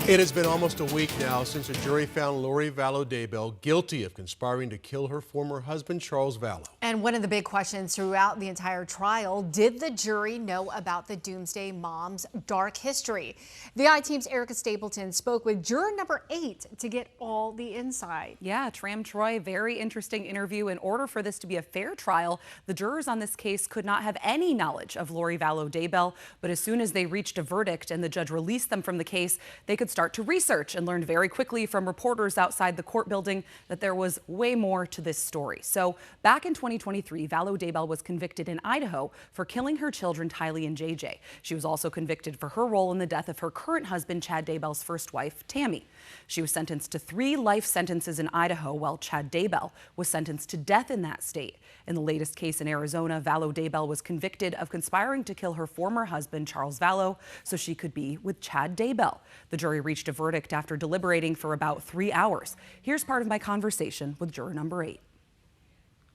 It has been almost a week now since a jury found Lori Vallow Daybell guilty of conspiring to kill her former husband, Charles Vallow. And one of the big questions throughout the entire trial, did the jury know about the Doomsday Mom's dark history? The I-Team's Erica Stapleton spoke with juror number 8 to get all the insight. Yeah, Tram Troy, very interesting interview. In order for this to be a fair trial, the jurors on this case could not have any knowledge of Lori Vallow Daybell, but as soon as they reached a verdict and the judge released them from the case, they could start to research and learned very quickly from reporters outside the court building that there was way more to this story. So back in 2023, Vallow Daybell was convicted in Idaho for killing her children, Tylee and JJ. She was also convicted for her role in the death of her current husband, Chad Daybell's first wife, Tammy. She was sentenced to 3 life sentences in Idaho, while Chad Daybell was sentenced to death in that state. In the latest case in Arizona, Vallow Daybell was convicted of conspiring to kill her former husband, Charles Vallow, so she could be with Chad Daybell. The jury reached a verdict after deliberating for about 3 hours. Here's part of my conversation with juror number 8.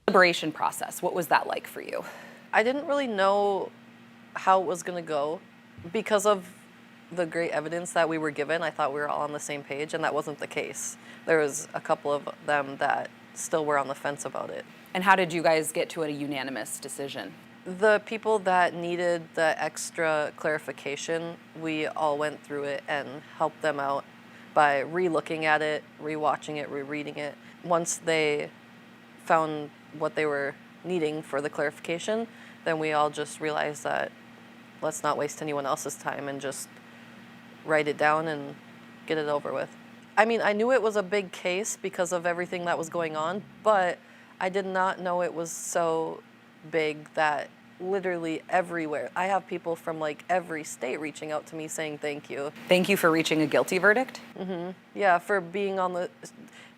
Deliberation process, what was that like for you? I didn't really know how it was going to go because of the great evidence that we were given. I thought we were all on the same page, and that wasn't the case. There was a couple of them that still were on the fence about it. And how did you guys get to a unanimous decision? The people that needed the extra clarification, we all went through it and helped them out by re-looking at it, re-watching it, rereading it. Once they found what they were needing for the clarification, then we all just realized that let's not waste anyone else's time and just write it down and get it over with. I mean, I knew it was a big case because of everything that was going on, but I did not know it was so big that literally everywhere. I have people from like every state reaching out to me saying thank you. Thank you for reaching a guilty verdict? Mm-hmm. Yeah, for being on the,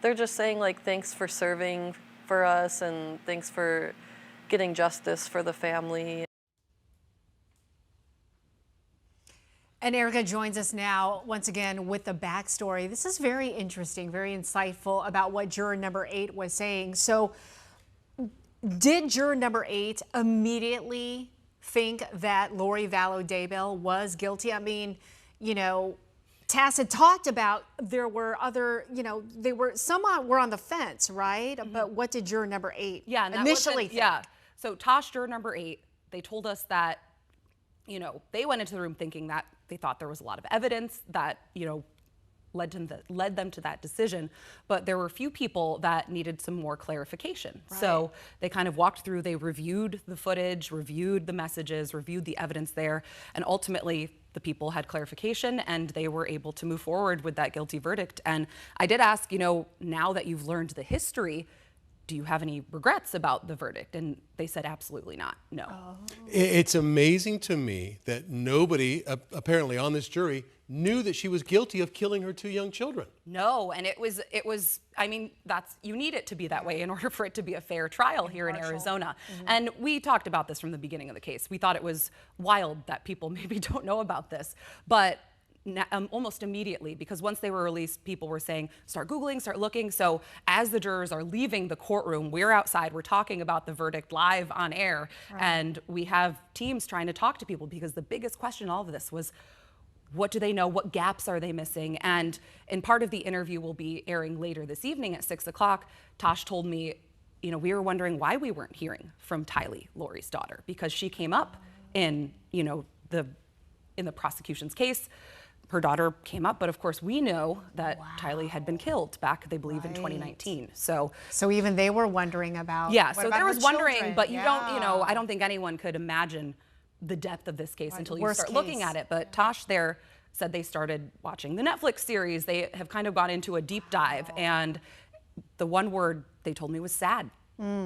they're just saying like thanks for serving for us and thanks for getting justice for the family. And Erica joins us now once again with the backstory. This is very interesting, very insightful about what juror number 8 was saying. So did juror number 8 immediately think that Lori Vallow Daybell was guilty? I mean, you know, Tass had talked about there were other, you know, some were on the fence, right? Mm-hmm. But what did juror number 8 initially think? Yeah. So Tosh, juror number 8, they told us that, you know, they went into the room thinking that they thought there was a lot of evidence that, you know, led them to that decision, but there were a few people that needed some more clarification. Right. So they kind of walked through, they reviewed the footage, reviewed the messages, reviewed the evidence there, and ultimately the people had clarification and they were able to move forward with that guilty verdict. And I did ask, you know, now that you've learned the history, do you have any regrets about the verdict? And they said absolutely not, no. Oh. It's amazing to me that nobody, apparently on this jury, knew that she was guilty of killing her 2 young children. No, and it was, I mean, you need it to be that way in order for it to be a fair trial here in Arizona. Mm-hmm. And we talked about this from the beginning of the case. We thought it was wild that people maybe don't know about this, but almost immediately, because once they were released, people were saying, start Googling, start looking. So as the jurors are leaving the courtroom, we're outside, we're talking about the verdict live on air, right. And we have teams trying to talk to people because the biggest question in all of this was, what do they know? What gaps are they missing? And in part of the interview will be airing later this evening at 6 o'clock, Tosh told me, you know, we were wondering why we weren't hearing from Tylee, Lori's daughter, because she came up in, you know, in the prosecution's case. Her daughter came up, but of course we know that Tylee had been killed back, they believe, in 2019. So even they were wondering about. Yeah, so there was wondering, children? But you don't, you know, I don't think anyone could imagine the depth of this case until you start looking at it. But Tosh there said they started watching the Netflix series. They have kind of gone into a deep dive, and the one word they told me was sad.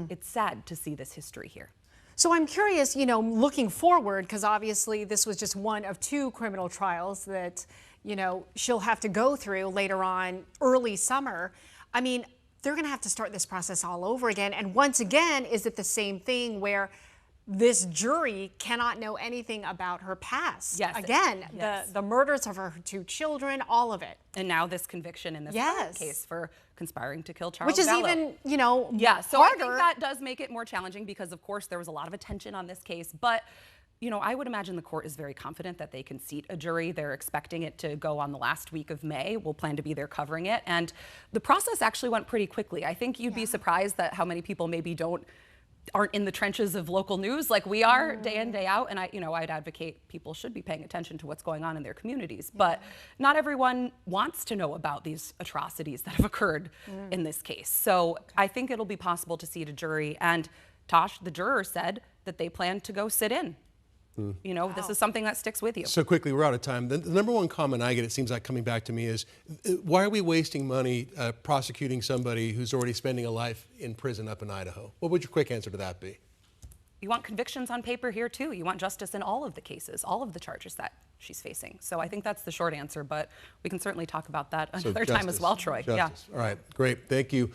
It's sad to see this history here. So I'm curious, you know, looking forward, because obviously this was just one of 2 criminal trials that, you know, she'll have to go through later on, early summer. I mean, they're going to have to start this process all over again. And once again, is it the same thing where this jury cannot know anything about her past? Yes. Again, yes. The murders of her 2 children, all of it. And now this conviction in this case for conspiring to kill Charles Which is Vallow. even, you know, so harder. I think that does make it more challenging because, of course, there was a lot of attention on this case. But, you know, I would imagine the court is very confident that they can seat a jury. They're expecting it to go on the last week of May. We'll plan to be there covering it. And the process actually went pretty quickly. I think you'd be surprised that how many people maybe aren't in the trenches of local news like we are day in, day out. And I'd advocate people should be paying attention to what's going on in their communities. But not everyone wants to know about these atrocities that have occurred in this case. So I think it'll be possible to seat a jury. And Tosh, the juror, said that they plan to go sit in. You know, this is something that sticks with you. So quickly, we're out of time. The number one comment I get, it seems like coming back to me, is why are we wasting money prosecuting somebody who's already spending a life in prison up in Idaho? What would your quick answer to that be? You want convictions on paper here too. You want justice in all of the cases, all of the charges that she's facing. So I think that's the short answer, but we can certainly talk about that another time as well, Troy. Justice. All right, great. Thank you.